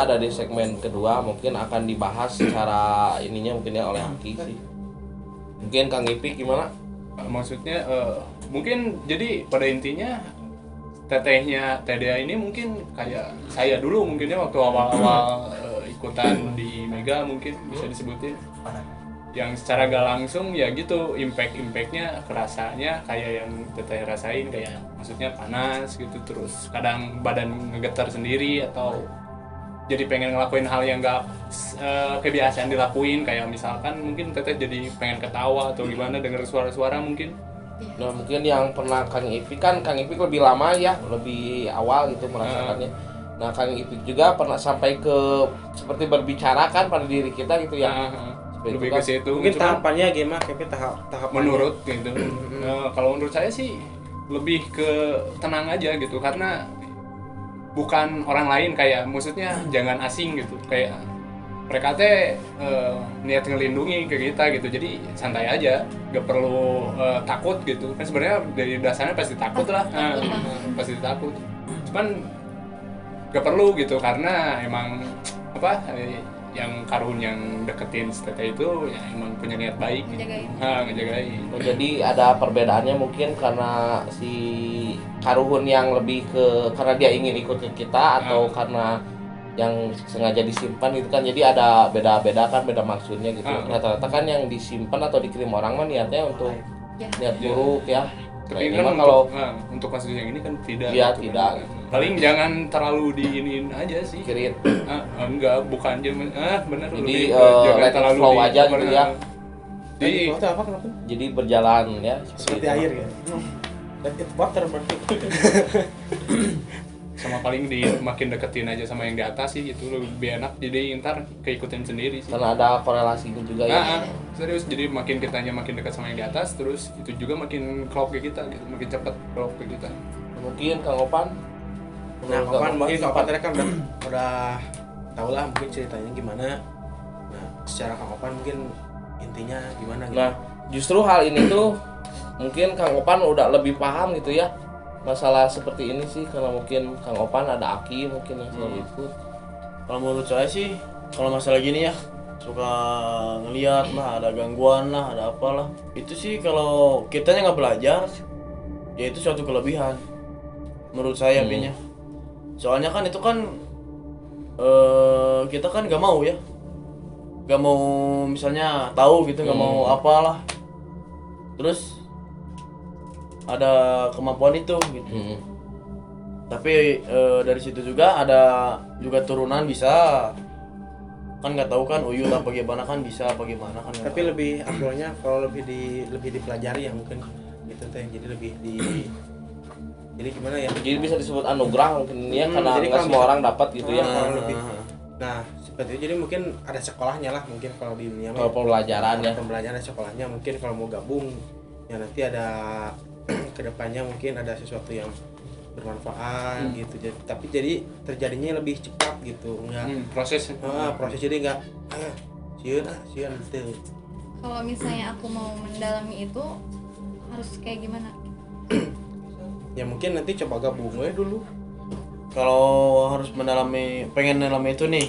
kita ada di segmen kedua, mungkin akan dibahas secara ininya mungkin ya oleh Aki sih. Mungkin Kang Ipik gimana? Maksudnya mungkin jadi pada intinya tetehnya TDA ini mungkin kayak saya dulu mungkinnya waktu awal-awal ikutan di Mega mungkin bisa disebutin. Yang secara gak langsung ya gitu impactnya kerasanya kayak yang teteh rasain, kayak maksudnya panas gitu, terus kadang badan ngegetar sendiri atau jadi pengen ngelakuin hal yang gak kebiasaan dilakuin, kayak misalkan mungkin teteh jadi pengen ketawa atau gimana denger suara-suara mungkin. Nah mungkin yang pernah Kang Ipik kan, Kang Ipik lebih lama ya, lebih awal gitu merasakannya. Nah Kang Ipik juga pernah sampai ke seperti berbicara kan pada diri kita gitu ya. Lebih ke situ. Mungkin tahapannya gimana kayak tahap menurut gitu. Kalau menurut saya sih lebih ke tenang aja gitu, karena bukan orang lain, kayak maksudnya jangan asing gitu, kayak mereka teh niat ngelindungi ke kita gitu, jadi santai aja, gak perlu takut gitu kan. Sebenarnya dari dasarnya pasti takut lah, pasti takut, cuman gak perlu gitu, karena emang apa yang Karhun yang deketin Tete itu ya emang punya niat baik, ngejagain. Oh, jadi ada perbedaannya mungkin karena si Karhun yang lebih ke karena dia ingin ikut ke kita atau karena yang sengaja disimpan gitu kan, jadi ada beda-beda kan, beda maksudnya gitu. Rata-rata kan yang disimpan atau dikirim orang mah niatnya untuk niat buruk ya. Tapi Nah, kan kalau untuk kasus yang ini kan tidak. Iya, gitu tidak. Kan. Paling jangan terlalu diinin aja sih. kirit. Enggak, bukan benar. Jadi jangan let it flow aja gitu ya. Jadi itu apa kenapa? Jadi berjalan ya Seperti itu. air ya. Let it water berarti. sama paling makin deketin aja sama yang di atas sih, itu lebih enak, jadi ntar keikutin sendiri sih. Karena ada korelasinya juga ya. Serius, jadi makin kitanya makin dekat sama yang di atas, terus itu juga makin klop ke kita gitu, makin cepet klop ke kita. Mungkin Kang Opan. Nah, kapan mungkin kapan tadi kan udah tahu lah mungkin ceritanya gimana. Nah, secara Kang Opan mungkin intinya gimana gitu. Nah, justru hal ini tuh mungkin Kang Opan udah lebih paham gitu ya masalah seperti ini sih, karena mungkin Kang Opan ada Aki mungkin yang selalu ikut. Kalau menurut saya sih, kalau masalah gini ya, suka ngeliat lah, ada gangguan lah, ada apalah. Itu sih kalau kitanya nggak belajar, ya itu suatu kelebihan. Menurut saya pinya. Soalnya kan itu kan kita kan nggak mau ya, nggak mau misalnya tahu gitu, nggak mau apalah. Terus ada kemampuan itu gitu. Tapi dari situ juga ada juga turunan bisa, kan nggak tahu kan uyut apa gimana kan, bisa apa gimana kan. Tapi lebih aktualnya kalau lebih dipelajari ya mungkin gitu teh. Jadi lebih jadi gimana ya? Jadi bisa disebut anugerah mungkin ya, karena jadi nggak kalau semua bisa- orang dapat gitu ya. Kalau lebih. Nah, seperti itu, jadi mungkin ada sekolahnya lah mungkin kalau di dunia Kalau pembelajaran ya. pembelajaran ada sekolahnya, mungkin kalau mau gabung ya nanti ada kedepannya mungkin ada sesuatu yang bermanfaat gitu. Tapi jadi terjadinya lebih cepat gitu, enggak Proses proses jadi enggak sieun gitu. Kalau misalnya aku mau mendalami itu harus kayak gimana? Ya mungkin nanti coba gabung aja dulu. Kalau harus pengen mendalami itu nih,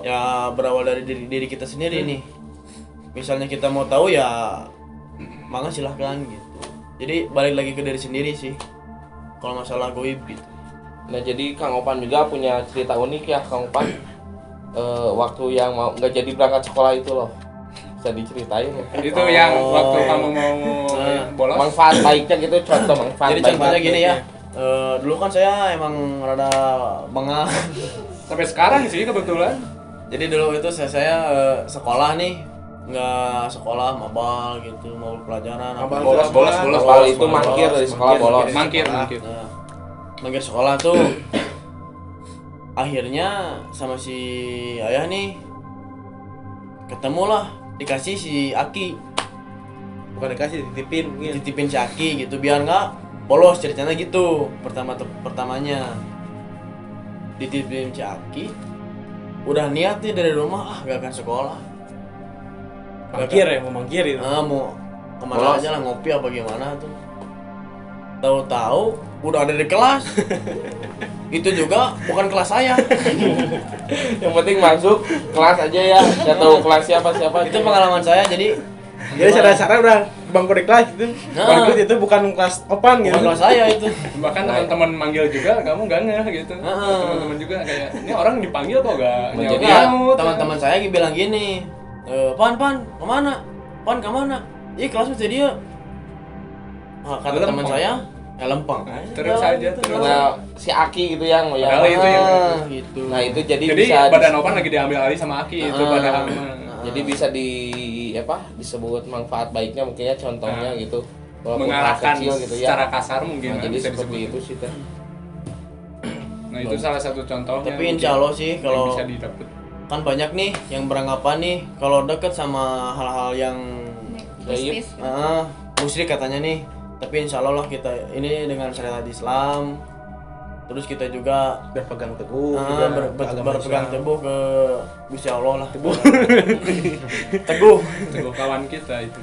ya berawal dari diri kita sendiri nih. Misalnya kita mau tahu ya, maka silahkan gitu. Jadi balik lagi ke diri sendiri sih. Kalau masalah goib gitu. Nah jadi Kang Opan juga punya cerita unik ya Kang Opan. Waktu yang mau nggak jadi berangkat sekolah itu loh, bisa diceritain ya? itu yang waktu kamu mau bolos. Manfaat baiknya gitu, contoh manfaat Jadi baik. contohnya gini ya. Dulu kan saya emang rada bengal. Sampai sekarang sih kebetulan. Jadi dulu itu saya sekolah nih, nggak sekolah mabal gitu, mau pelajaran Bolos. Mabal itu mangkir dari sekolah, bolos. Mangkir. Nah, mangkir sekolah tuh akhirnya sama si ayah nih ketemulah, dikasih si Aki, Bukan dikasih, dititipin mungkin. dititipin si Aki gitu biar nggak bolos, ceritanya gitu. Pertamanya dititipin si Aki, udah niat nih dari rumah gak akan sekolah, Mangkir ya, mau mangkir itu. mau kemana Bolos. aja lah, ngopi apa gimana tuh. Tahu-tahu udah ada di kelas. Itu juga bukan kelas saya. Yang penting masuk kelas aja ya. Enggak tahu kelas siapa Itu pengalaman saya, jadi sadar udah bangku di kelas itu. Nah. Bangku itu bukan kelas opan gitu. bukan kelas saya itu. Bahkan teman-teman manggil juga kamu gak ngeh gitu. Teman-teman juga kayak ini orang dipanggil kok gak Jadi nyaut. Teman-teman saya bilang gini, Pan kemana? Pan kemana? Ih kelas mesti dia. Kata Lempeng. teman saya, lempeng. Terus aja terus. Nah, si Aki gitu yang Padahal itu yang gitu. Nah, itu jadi Jadi bisa badan opan lagi diambil alih sama Aki itu padahal. jadi bisa disebut manfaat baiknya mungkin ya contohnya gitu. Walaupun Mengarahkan kecil gitu ya. secara kasar mungkin. Nah, jadi bisa seperti disebut. itu sih teh. Nah itu salah satu contohnya. Tapi mungkin insya Allah sih yang kalau bisa didapat. kan banyak nih yang beranggapan nih kalau deket sama hal-hal yang mistis musyrik katanya nih. Tapi insya Allah lah kita ini dengan syariat Islam, terus kita juga Berpegang teguh juga ke agama berpegang Islam. teguh ke Gusti Allah lah. Teguh. Teguh kawan kita itu.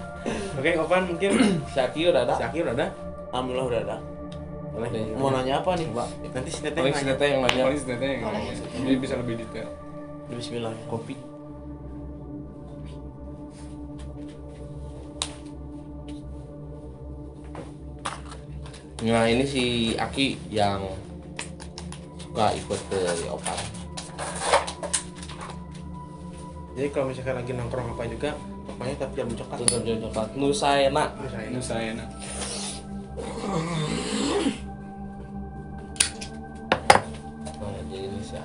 Oke, Opan mungkin Si Aki udah ada. Syakir udah ada. Alhamdulillah udah ada. Boleh. Mau nanya apa nih, Pak? Nanti si Teteh Paling si nanya. Teteh yang nanya. Paling sebenarnya yang ngomong. Jadi bisa lebih detail. Bismillah. Kopi. Nah ini si Aki yang suka ikut ke Opan. Jadi kalau misalkan lagi nongkrong apa juga, pokoknya tapi jam coklat. Tutur coklat Nusaena. Itu saya nak. Nah, jadi ini sih.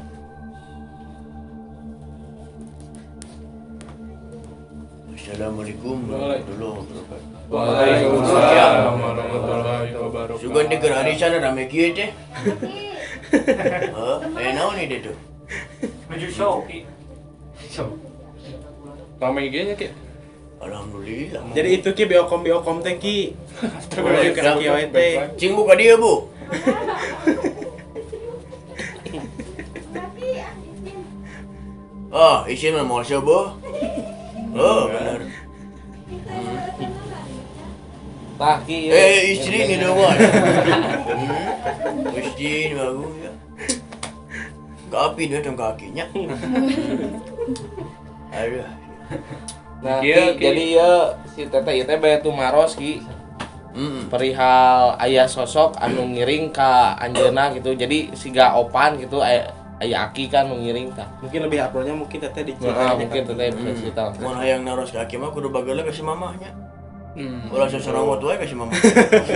Assalamualaikum warahmatullahi wabarakatuh. Waalaikumsalam warahmatullahi wabarakatuh. Sugan di gerari sana rame kieu teh. Aya naon nih dia tuh? Ramai gini Ki. Alhamdulillah. Jadi itu ki beokom teh ki. Boleh ke Aki wae teh. Cing buka dia, Bu. Isin mah mau coba. Benar. Tah Ki. Istri ni doang. Istri bagus ya. Kapi dia tong kakinya. Aduh. Nah, Kieu, Ki, Ki. jadi ya si Teteh ieu teh bae tumaros Ki. Perihal aya sosok anu ngiring ka anjeunna gitu. Jadi siga Opan gitu aya Aki kan nu ngiring tah. Mungkin lebih uploadnya mungkin Teteh Nah, diceritain. mungkin Teteh bisa cerita. Mun hayang naros kaki mah kudu bageula kasih mamahnya. Hmm. Ulah seserawat wae kasih mama.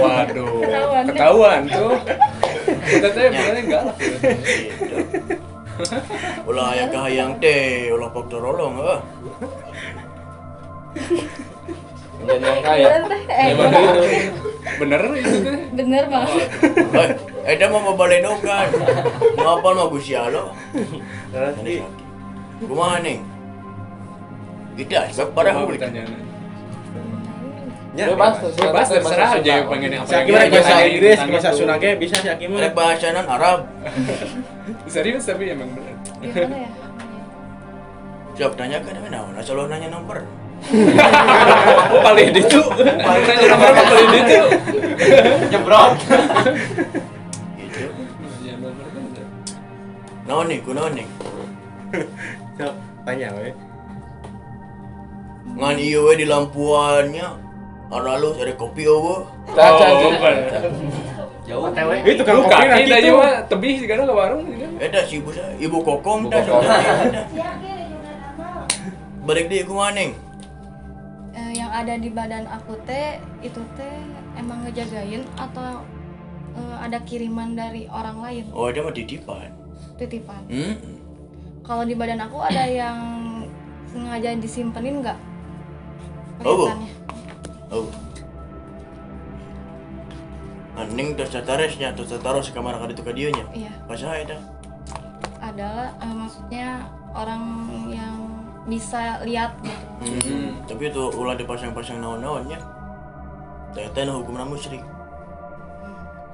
Waduh. Ketahuan. Ketahuan tuh. Kita teh benernya galak. Gitu. Ulah aya kahayang teh, ulah faktor rolong Dan yang kaya. bener teh Emang gitu. Bener itu teh. bener banget Eta mah babaledokan. Ngapal mah Gusti Allah. Nanti Kumaha ning? Kita parah Coba ulik. pertanyaan. Bebas, Bebas terserah aja yang pengen yang Si Aki mah bahasa Inggris, bahasa Sunda ge bisa si Aki mah. Rek bahasanan Arab. Serius tapi emang bener. gimana ya Siap tanyakan apa naon? Asal lo nanya nomor. Paling itu. Paling nanya nomor apa paling itu. Nyebrot. Gitu. Ya bener bener. Naon nih? Kunaon nih? Sok, tanya we. Ngan ieu we di lampuannya. Aralus ada kopi eueuh. Caca. Jauh. Itu kan Lu kopi kaki nanti tadi tuh. mah tebih sekarang ke warung gitu. Eta si ibu kokom Ibu dah kokom. sebenarnya. Balik deui kumaha ning? yang ada di badan aku teh itu teh emang ngejagain atau ada kiriman dari orang lain Oh, ada mah titipan. titipan Hmm. kalau di badan aku ada yang sengaja disimpenin nggak Oh, Bu. kelihatannya Oh. Aning tos sataresnya, tos taruh kamar ka ditu ka dieu nya. iya Pasaha eta? adalah maksudnya orang yang bisa lihat gitu Tapi itu ulah dipasang-pasang naon-naonnya. Teh hukumna musyrik.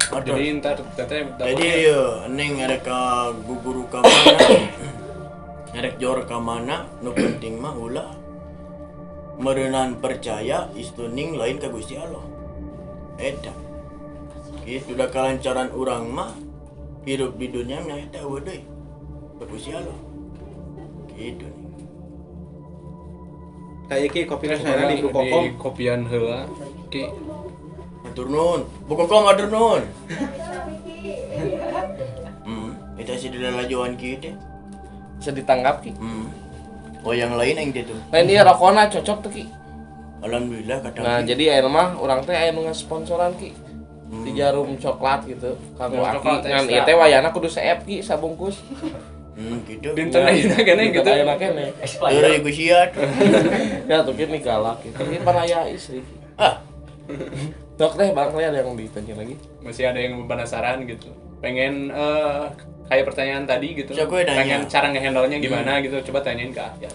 Aduh. Jadi ntar teteh Jadi ya, neng ngerek ka guguru ka mana, ngerek jor ka mana, nu penting mah ulah merenang percaya istuning lain ka Gusti Allah. Eta. Gitu da kalancaran urang mah hidup di dunia nya eta deui bagus ya lo gitu nih Kayak ki kopi Terus saya di di Bukokom. kopian heula ki matur nuhun Bukokom matur nuhun kita sih dilalajuan kieu teh Bisa ditanggap ki. oh yang lain yang gitu Lain dia rokona cocok tuh ki. alhamdulillah kata Nah, jadi aya mah urang teh aya nu ngasponsoran ki. Di jarum coklat gitu. Kanggo Jarum aki coklat ngan ekstra. ieu teh wayana kudu seep ki sabungkus. gitu dinten ayeuna kene gitu Ayeuna kene. dari gue siat Ya tuh ki galak gitu. Ini panaya istri. ah Dok teh barangkali ada yang ditanya lagi. masih ada yang penasaran gitu pengen kayak pertanyaan tadi gitu Siapa yang nanya? pengen cara ngehandle-nya gimana gitu coba tanyain ke Ahya.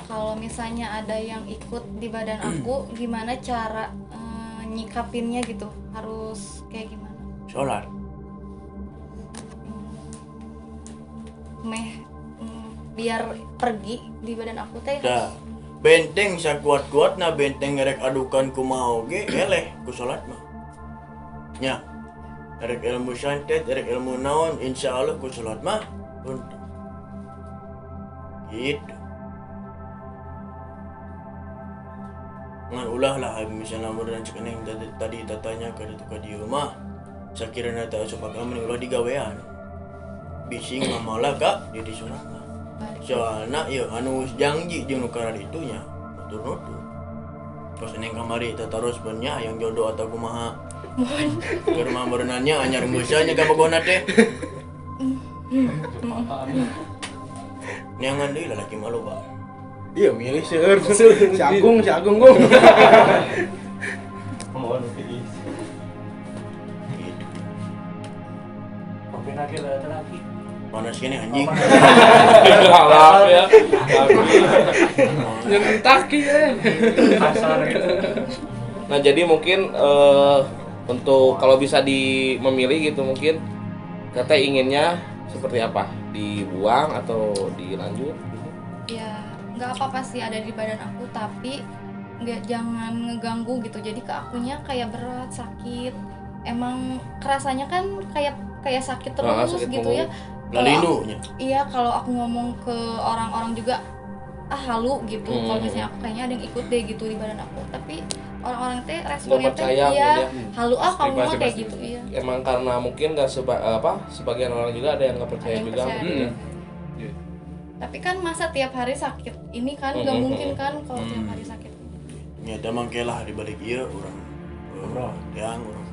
Kalau misalnya ada yang ikut di badan aku, gimana cara nyikapinnya gitu? Harus kayak gimana? sholat Biar pergi di badan aku teh dah benteng sakuat-kuat na benteng ngerek adukan kumaha oge eleh ku sholat mah nya erek ilmu santet erek ilmu naon insyaallah ku sholat mah untung gitu ngan ulah lah misalnya modern cekeneng tadi tatanya ke itu ka dieu mah sakirana teh asup agama ulah digawean bising ngamalah ka di sunat mah soalna ieu anu geus janji jeung nu karad itunya nutur-nutur terus neng kamari terus banyak yang jodoh atau kumaha ke rumah berenannya anyar geusanya ka bogona teh neangan deui lalaki malu ba Iya milih seueur. Si Agung gong. Mohon pilih. gitu Kopi lagi ada lagi. panas kene anjing Galak ya. nyentak ki Pasar gitu. Nah, jadi mungkin untuk kalau bisa memilih gitu mungkin Teteh inginnya seperti apa? Dibuang atau dilanjut gitu? ya nggak apa-apa sih ada di badan aku, tapi jangan ngeganggu gitu. Jadi ke akunya kayak berat, sakit. Emang kerasanya kan kayak sakit terus sakit gitu ya. lalindunya Iya, kalau aku ngomong ke orang-orang juga halu gitu. Kalau misalnya aku kayaknya ada yang ikut deh gitu di badan aku, tapi orang-orang teh responnya teh percaya iya gitu ya. halu kamu mah kayak Pasti. gitu iya. Emang karena mungkin nggak sebagian orang juga ada yang nggak percaya Ada yang juga. percaya. mungkin ya. Tapi kan masa tiap hari sakit ini kan nggak mungkin kan kalau tiap hari sakit. nyata mangkelah di balik ieu urang yang urang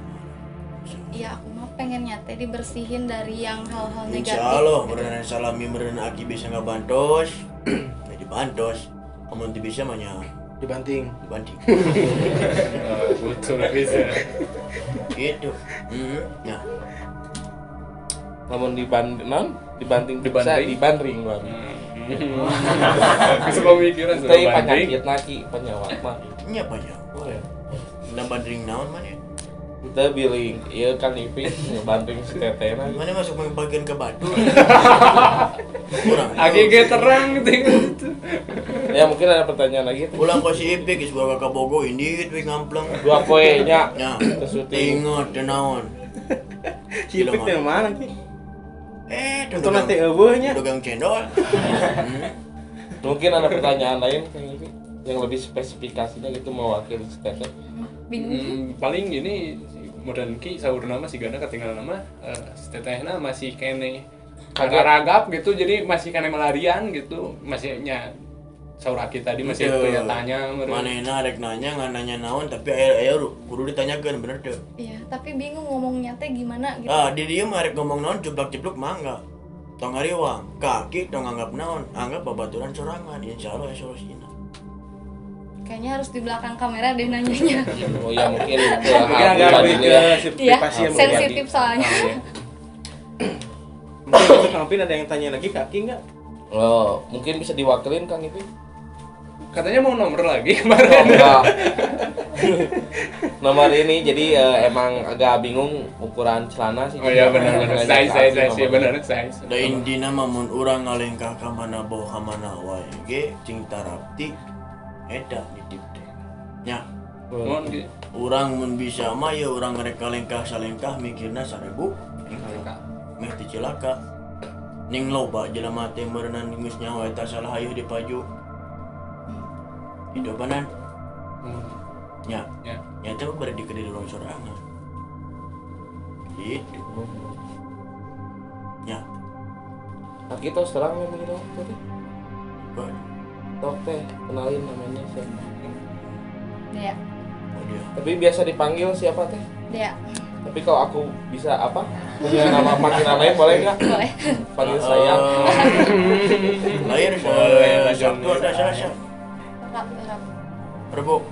Iya, aku mah pengen nyate dibersihin dari yang hal-hal negatif. insyaallah berenang salami berenang aki bisa ngabantos ya dibantos amun teu bisa mah nya Dibanting. dibanting betul bisa gitu ya Namun dibanting Dibanting. dibanding bang. bisa pemikiran sudah Tapi banding penyakit naki penyawat mah. nya apa nya na bandring naon mana Kita biling, iya kan ipin banding si teteh nah. mana masuk bagian ke batu kurang AGG terang gitu Ya mungkin ada pertanyaan lagi. ulang pas si Ipik geus bawa ka Bogo indit we ngampleng 2 poe nya. nya Syuting. ingat teu naon Cipik teh mana ki? Itu dogang- nanti eueuhnya. dogang cendol Mungkin ada pertanyaan lain kayak gitu yang lebih spesifikasinya gitu mewakili si teteh. Bingung. paling ini modern ki saurna mah sigana ketinggalan nama tetehna masih kene ragap gitu jadi masih kene melarian gitu masih nya saur aki tadi masih Teu. tanya manehna rek nanya ngan nanya naon tapi aya kudu ditanyakeun bener teu Iya, tapi bingung ngomongnya teh gimana gitu. di dieu mah rek ngomong naon jeblak-jebluk mangga tong ngariwang kaki tong anggap naon anggap babaturan sorangan insyaallah ya solusina Kayaknya harus di belakang kamera deh nanyanya. Oh ya mungkin ke Mungkin hal agak pribadi lebih ya. ke Iya, privasi yang sensitif soalnya. Mungkin untuk Kang Pin ada yang tanya lagi kaki enggak? Oh, mungkin bisa diwakilin Kang itu. katanya mau nomor lagi Oh, kemarin enggak. Nomor ini jadi emang agak bingung ukuran celana sih. oh iya benar size Nomor. benar size da indina mah mun urang ngalengkah ka mana boh ka mana wae ge cing tarapti eta nitip teh nya mohon ki urang mun bisa mah ya urang rek kalengkah salengkah mikirna 1000 cilaka. Ning loba jelema teh meureunan geus nyawa eta salah hayuh di paju. Hidupanan nya. Ya. Nya teh bari di kediri longsorangan. Gitu. Ya. Nah kita sekarang yang begitu tadi. Waduh. Tok teh kenalin namanya siapa. Dea. Oh dia. Tapi biasa dipanggil siapa teh? Dea. Tapi kalau aku bisa apa? Punya nama panggilan lain boleh nggak? Boleh. Panggil saya. Lahir Boleh, Sabtu ada Selasa. Rap. Rebo.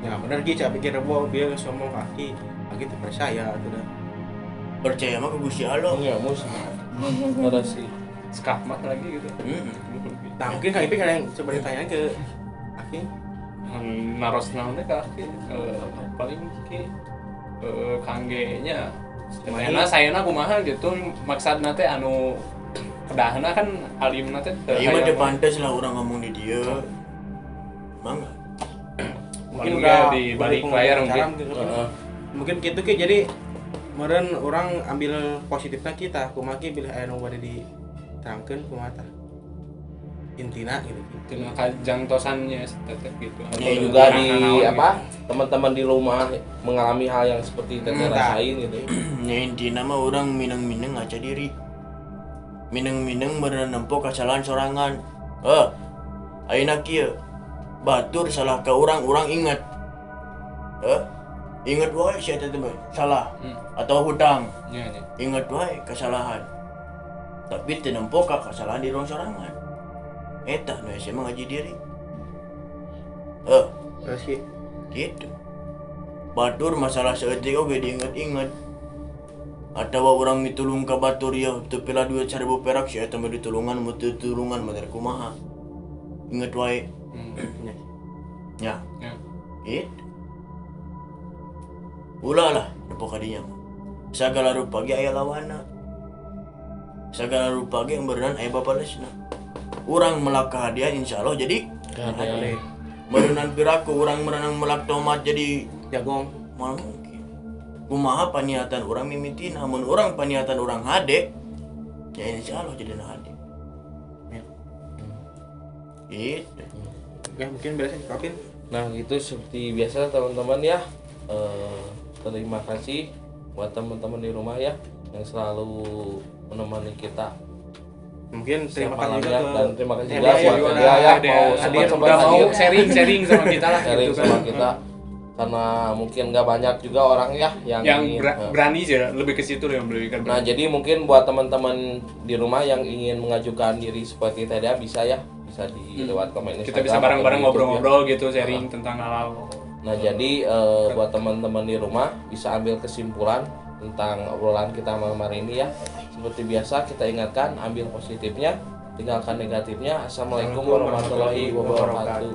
Ya bener Ki, saya pikir Rebo dia ngomong kaki itu percaya gitu dah. Percaya mah ke Gusti Allah. Enggak mus. Ada sih. skakmat lagi gitu. Nah mungkin Kang Iping ada yang coba ditanya ke Aki. Naros naonnya ke Aki, paling ki kangge-nya Sayana sayana kumaha gitu maksudna teh anu kedahna kan alimna teh Iya mah teu pantes lah orang ngomong di dia. Mangga. mungkin udah di balik layar mungkin. Mungkin gitu Ki, jadi meureun orang ambil positifnya kita kumaha Ki bilih aya nu bade diterangkeun kumaha tah intina gitu Ki. Tina kajangtosannya tetep gitu. Ya juga di apa teman-teman di rumah mengalami hal yang seperti teteh rasain gitu. Ya intina mah orang mineng-mineng ngaca diri. Mineng-mineng berenang nempo kesalahan sorangan. Ayeuna kieu batur salah ke orang ingat. Ingat wae si eta teh salah atau hutang. Nya nya. Ingat wae kesalahan. Tapi teu nempo ka kesalahan di rong sorangan. Eta nu asa mah ngaji diri. Terus Ki, Gitu. Batur masalah seetik oge diinget-inget. Atawa orang mitulung ka batur ya teu pila duit 1000 perak si eta mah ditulungan mah teu tulungan mah kumaha. Inget wae. Ya. Ya. Gitu. Ulah lah depo kadinya mah. Sagala rupa ge aya lawanna. Sagala rupa ge beureunan aya babalesna. Urang melak hadiah insyaallah jadi boleh berenang piraku orang merenang melak tomat jadi jagong. mal mungkin. Kumaha paniatan orang mimitin, namun orang paniatan orang hade, ya insyaallah jadi hade. Ya. Gitu. Oke, mungkin beres Kapin. Nah gitu seperti biasa teman-teman ya. Terima kasih buat teman-teman di rumah ya yang selalu menemani kita. Mungkin terima Setiap kasih malamnya, juga dan terima kasih Hadiah juga yang buat udah dia ya Ada mau hadir sempat udah mau hadir sharing sama kita lah sharing gitu sama kan. kita karena mungkin nggak banyak juga orang ya yang ingin, Berani sih lebih ke situ yang lebih kan. Nah jadi mungkin buat teman-teman di rumah yang ingin mengajukan diri seperti TDA bisa ya bisa di lewat komen kita Instagram bisa atau bareng-bareng di YouTube ya. ngobrol-ngobrol gitu sharing tentang hal-hal. Nah jadi buat teman-teman di rumah bisa ambil kesimpulan tentang obrolan kita malam hari ini ya. Seperti biasa kita ingatkan ambil positifnya, tinggalkan negatifnya. Assalamualaikum warahmatullahi wabarakatuh.